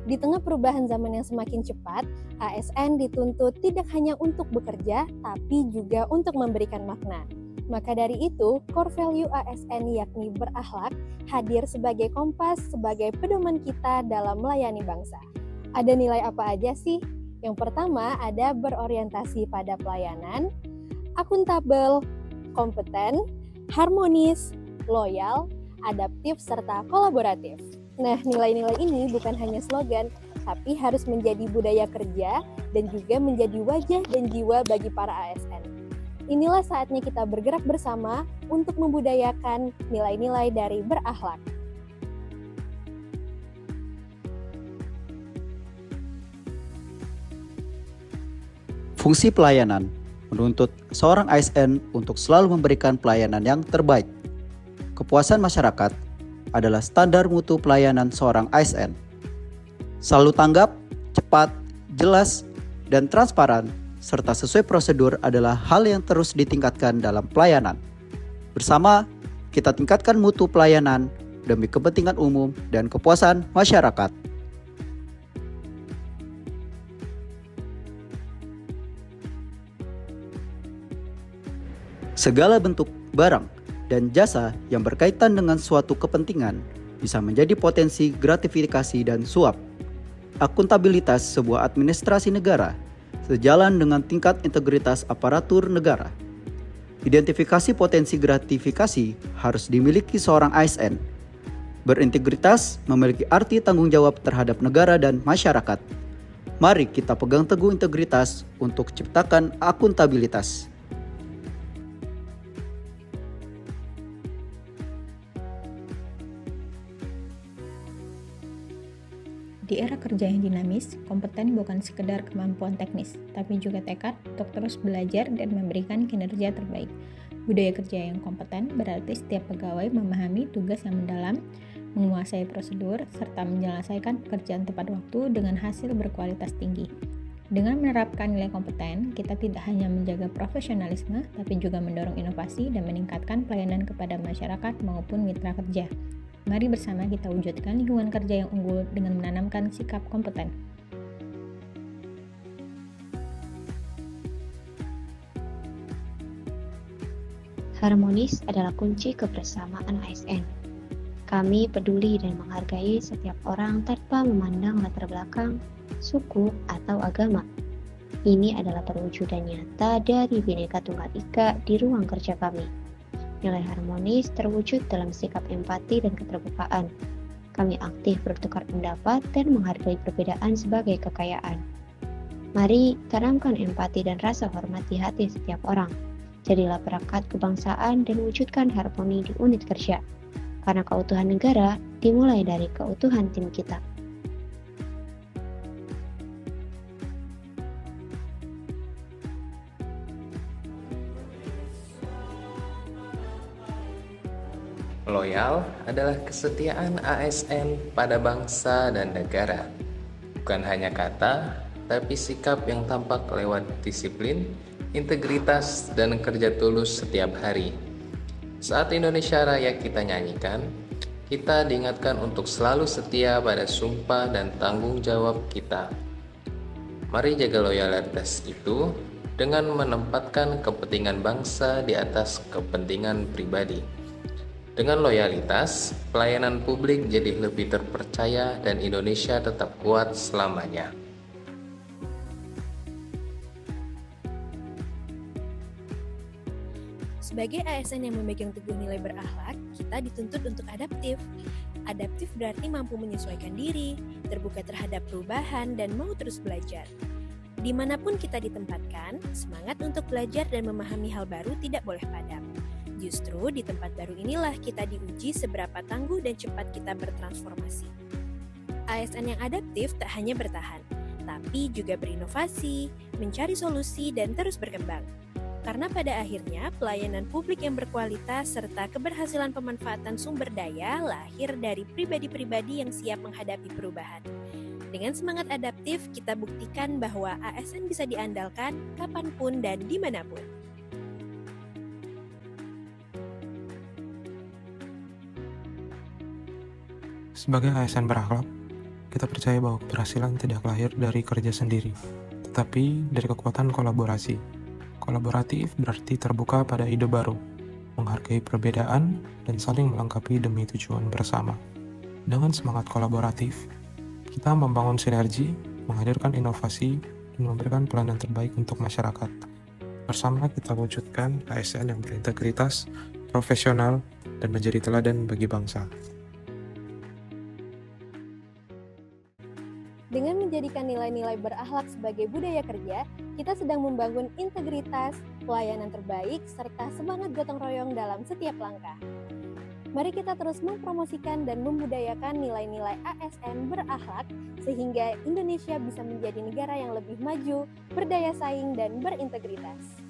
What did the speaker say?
Di tengah perubahan zaman yang semakin cepat, ASN dituntut tidak hanya untuk bekerja, tapi juga untuk memberikan makna. Maka dari itu, core value ASN yakni berakhlak hadir sebagai kompas, sebagai pedoman kita dalam melayani bangsa. Ada nilai apa aja sih? Yang pertama ada berorientasi pada pelayanan, akuntabel, kompeten, harmonis, loyal, adaptif, serta kolaboratif. Nah, nilai-nilai ini bukan hanya slogan, tapi harus menjadi budaya kerja dan juga menjadi wajah dan jiwa bagi para ASN. Inilah saatnya kita bergerak bersama untuk membudayakan nilai-nilai dari berakhlak. Fungsi pelayanan menuntut seorang ASN untuk selalu memberikan pelayanan yang terbaik. Kepuasan masyarakat adalah standar mutu pelayanan seorang ASN. Selalu tanggap, cepat, jelas, dan transparan, serta sesuai prosedur adalah hal yang terus ditingkatkan dalam pelayanan. Bersama, kita tingkatkan mutu pelayanan demi kepentingan umum dan kepuasan masyarakat. Segala bentuk barang dan jasa yang berkaitan dengan suatu kepentingan bisa menjadi potensi gratifikasi dan suap. Akuntabilitas sebuah administrasi negara sejalan dengan tingkat integritas aparatur negara. Identifikasi potensi gratifikasi harus dimiliki seorang ASN. Berintegritas memiliki arti tanggung jawab terhadap negara dan masyarakat. Mari kita pegang teguh integritas untuk ciptakan akuntabilitas. Di era kerja yang dinamis, kompeten bukan sekedar kemampuan teknis, tapi juga tekad untuk terus belajar dan memberikan kinerja terbaik. Budaya kerja yang kompeten berarti setiap pegawai memahami tugas yang mendalam, menguasai prosedur, serta menyelesaikan pekerjaan tepat waktu dengan hasil berkualitas tinggi. Dengan menerapkan nilai kompeten, kita tidak hanya menjaga profesionalisme, tapi juga mendorong inovasi dan meningkatkan pelayanan kepada masyarakat maupun mitra kerja. Mari bersama kita wujudkan lingkungan kerja yang unggul dengan menanamkan sikap kompeten. Harmonis adalah kunci kebersamaan ASN. Kami peduli dan menghargai setiap orang tanpa memandang latar belakang, suku, atau agama. Ini adalah perwujudan nyata dari Bhinneka Tunggal Ika di ruang kerja kami. Nilai harmonis terwujud dalam sikap empati dan keterbukaan. Kami aktif bertukar pendapat dan menghargai perbedaan sebagai kekayaan. Mari tanamkan empati dan rasa hormat di hati setiap orang. Jadilah perekat kebangsaan dan wujudkan harmoni di unit kerja. Karena keutuhan negara dimulai dari keutuhan tim kita. Loyal adalah kesetiaan ASN pada bangsa dan negara. Bukan hanya kata, tapi sikap yang tampak lewat disiplin, integritas, dan kerja tulus setiap hari. Saat Indonesia Raya kita nyanyikan, kita diingatkan untuk selalu setia pada sumpah dan tanggung jawab kita. Mari jaga loyalitas itu dengan menempatkan kepentingan bangsa di atas kepentingan pribadi. Dengan loyalitas, pelayanan publik jadi lebih terpercaya dan Indonesia tetap kuat selamanya. Sebagai ASN yang memegang teguh nilai berakhlak, kita dituntut untuk adaptif. Adaptif berarti mampu menyesuaikan diri, terbuka terhadap perubahan, dan mau terus belajar. Dimanapun kita ditempatkan, semangat untuk belajar dan memahami hal baru tidak boleh padam. Justru di tempat baru inilah kita diuji seberapa tangguh dan cepat kita bertransformasi. ASN yang adaptif tak hanya bertahan, tapi juga berinovasi, mencari solusi, dan terus berkembang. Karena pada akhirnya, pelayanan publik yang berkualitas serta keberhasilan pemanfaatan sumber daya lahir dari pribadi-pribadi yang siap menghadapi perubahan. Dengan semangat adaptif, kita buktikan bahwa ASN bisa diandalkan kapanpun dan dimanapun. Sebagai ASN berakhlak, kita percaya bahwa keberhasilan tidak lahir dari kerja sendiri, tetapi dari kekuatan kolaborasi. Kolaboratif berarti terbuka pada ide baru, menghargai perbedaan, dan saling melengkapi demi tujuan bersama. Dengan semangat kolaboratif, kita membangun sinergi, menghadirkan inovasi, dan memberikan pelayanan terbaik untuk masyarakat. Bersama kita wujudkan ASN yang berintegritas, profesional, dan menjadi teladan bagi bangsa. Dengan menjadikan nilai-nilai berakhlak sebagai budaya kerja, kita sedang membangun integritas, pelayanan terbaik, serta semangat gotong royong dalam setiap langkah. Mari kita terus mempromosikan dan membudayakan nilai-nilai ASN berakhlak sehingga Indonesia bisa menjadi negara yang lebih maju, berdaya saing, dan berintegritas.